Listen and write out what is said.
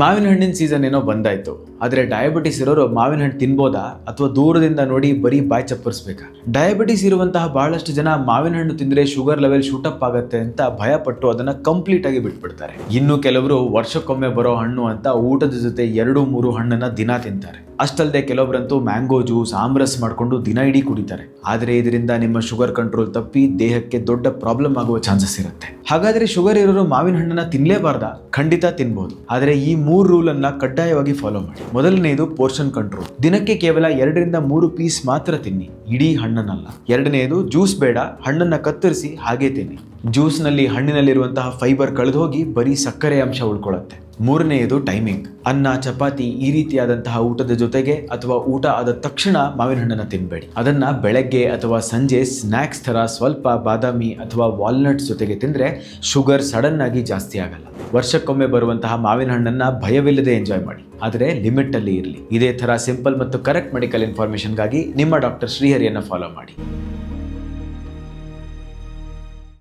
ಮಾವಿನ ಹಣ್ಣಿನ ಸೀಸನ್ ಏನೋ ಬಂದಾಯ್ತು. ಆದರೆ ಡಯಾಬಿಟಿಸ್ ಇರೋರು ಮಾವಿನ ಹಣ್ಣು ತಿನ್ಬೋದಾ ಅಥವಾ ದೂರದಿಂದ ನೋಡಿ ಬರೀ ಬಾಯಿ ಚಪ್ಪರಿಸ್ಬೇಕಾ? ಡಯಾಬಿಟಿಸ್ ಇರುವಂತಹ ಬಹಳಷ್ಟು ಜನ ಮಾವಿನ ಹಣ್ಣು ತಿಂದ್ರೆ ಶುಗರ್ ಲೆವೆಲ್ ಶೂಟಪ್ ಆಗುತ್ತೆ ಅಂತ ಭಯಪಟ್ಟು ಅದನ್ನ ಕಂಪ್ಲೀಟ್ ಆಗಿ ಬಿಟ್ಬಿಡ್ತಾರೆ. ಇನ್ನು ಕೆಲವರು ವರ್ಷಕ್ಕೊಮ್ಮೆ ಬರೋ ಹಣ್ಣು ಅಂತ ಊಟದ ಜೊತೆ 2-3 ಹಣ್ಣನ್ನ ದಿನ ತಿಂತಾರೆ. ಅಷ್ಟಲ್ಲದೆ ಕೆಲವರಂತೂ ಮ್ಯಾಂಗೋ ಜ್ಯೂಸ್ ಆಮ್ರಸ್ ಮಾಡಿಕೊಂಡು ದಿನ ಇಡೀ ಕುಡಿತಾರೆ. ಆದರೆ ಇದರಿಂದ ನಿಮ್ಮ ಶುಗರ್ ಕಂಟ್ರೋಲ್ ತಪ್ಪಿ ದೇಹಕ್ಕೆ ದೊಡ್ಡ ಪ್ರಾಬ್ಲಮ್ ಆಗುವ ಚಾನ್ಸಸ್ ಇರುತ್ತೆ. ಹಾಗಾದ್ರೆ ಶುಗರ್ ಇರೋರು ಮಾವಿನ ಹಣ್ಣನ್ನ ತಿನ್ಲೇಬಾರ್ದಾ? ಖಂಡಿತ ತಿನ್ಬಹುದು, ಆದರೆ ಈ 3 ರೂಲ್ ಅನ್ನ ಕಡ್ಡಾಯವಾಗಿ ಫಾಲೋ ಮಾಡಿ. ಮೊದಲನೆಯದು ಪೋರ್ಷನ್ ಕಂಟ್ರೋಲ್. ದಿನಕ್ಕೆ ಕೇವಲ 2-3 ಪೀಸ್ ಮಾತ್ರ ತಿನ್ನಿ, ಇಡೀ ಹಣ್ಣನ್ನಲ್ಲ. ಎರಡನೆಯದು ಜ್ಯೂಸ್ ಬೇಡ, ಹಣ್ಣನ್ನ ಕತ್ತರಿಸಿ ಹಾಗೆ ತಿನ್ನಿ. ಜ್ಯೂಸ್ನಲ್ಲಿ ಹಣ್ಣಿನಲ್ಲಿರುವಂತಹ ಫೈಬರ್ ಕಳೆದು ಹೋಗಿ ಬರೀ ಸಕ್ಕರೆ ಅಂಶ ಉಳ್ಕೊಳ್ಳುತ್ತೆ. ಮೂರನೆಯದು ಟೈಮಿಂಗ್. ಅನ್ನ, ಚಪಾತಿ ಈ ರೀತಿಯಾದಂತಹ ಊಟದ ಜೊತೆಗೆ ಅಥವಾ ಊಟ ಆದ ತಕ್ಷಣ ಮಾವಿನ ಹಣ್ಣನ್ನು ತಿನ್ಬೇಡಿ. ಅದನ್ನ ಬೆಳಗ್ಗೆ ಅಥವಾ ಸಂಜೆ ಸ್ನ್ಯಾಕ್ಸ್ ತರ ಸ್ವಲ್ಪ ಬಾದಾಮಿ ಅಥವಾ ವಾಲ್ನಟ್ಸ್ ಜೊತೆಗೆ ತಿಂದ್ರೆ ಶುಗರ್ ಸಡನ್ ಆಗಿ ಜಾಸ್ತಿ ಆಗಲ್ಲ. ವರ್ಷಕ್ಕೊಮ್ಮೆ ಬರುವಂತಹ ಮಾವಿನ ಹಣ್ಣನ್ನ ಭಯವಿಲ್ಲದೆ ಎಂಜಾಯ್ ಮಾಡಿ, ಆದರೆ ಲಿಮಿಟ್ ಅಲ್ಲಿ ಇರಲಿ. ಇದೇ ತರ ಸಿಂಪಲ್ ಮತ್ತು ಕರೆಕ್ಟ್ ಮೆಡಿಕಲ್ ಇನ್ಫಾರ್ಮೇಶನ್ಗಾಗಿ ನಿಮ್ಮ ಡಾಕ್ಟರ್ ಶ್ರೀಹರಿಯನ್ನ ಫಾಲೋ ಮಾಡಿ.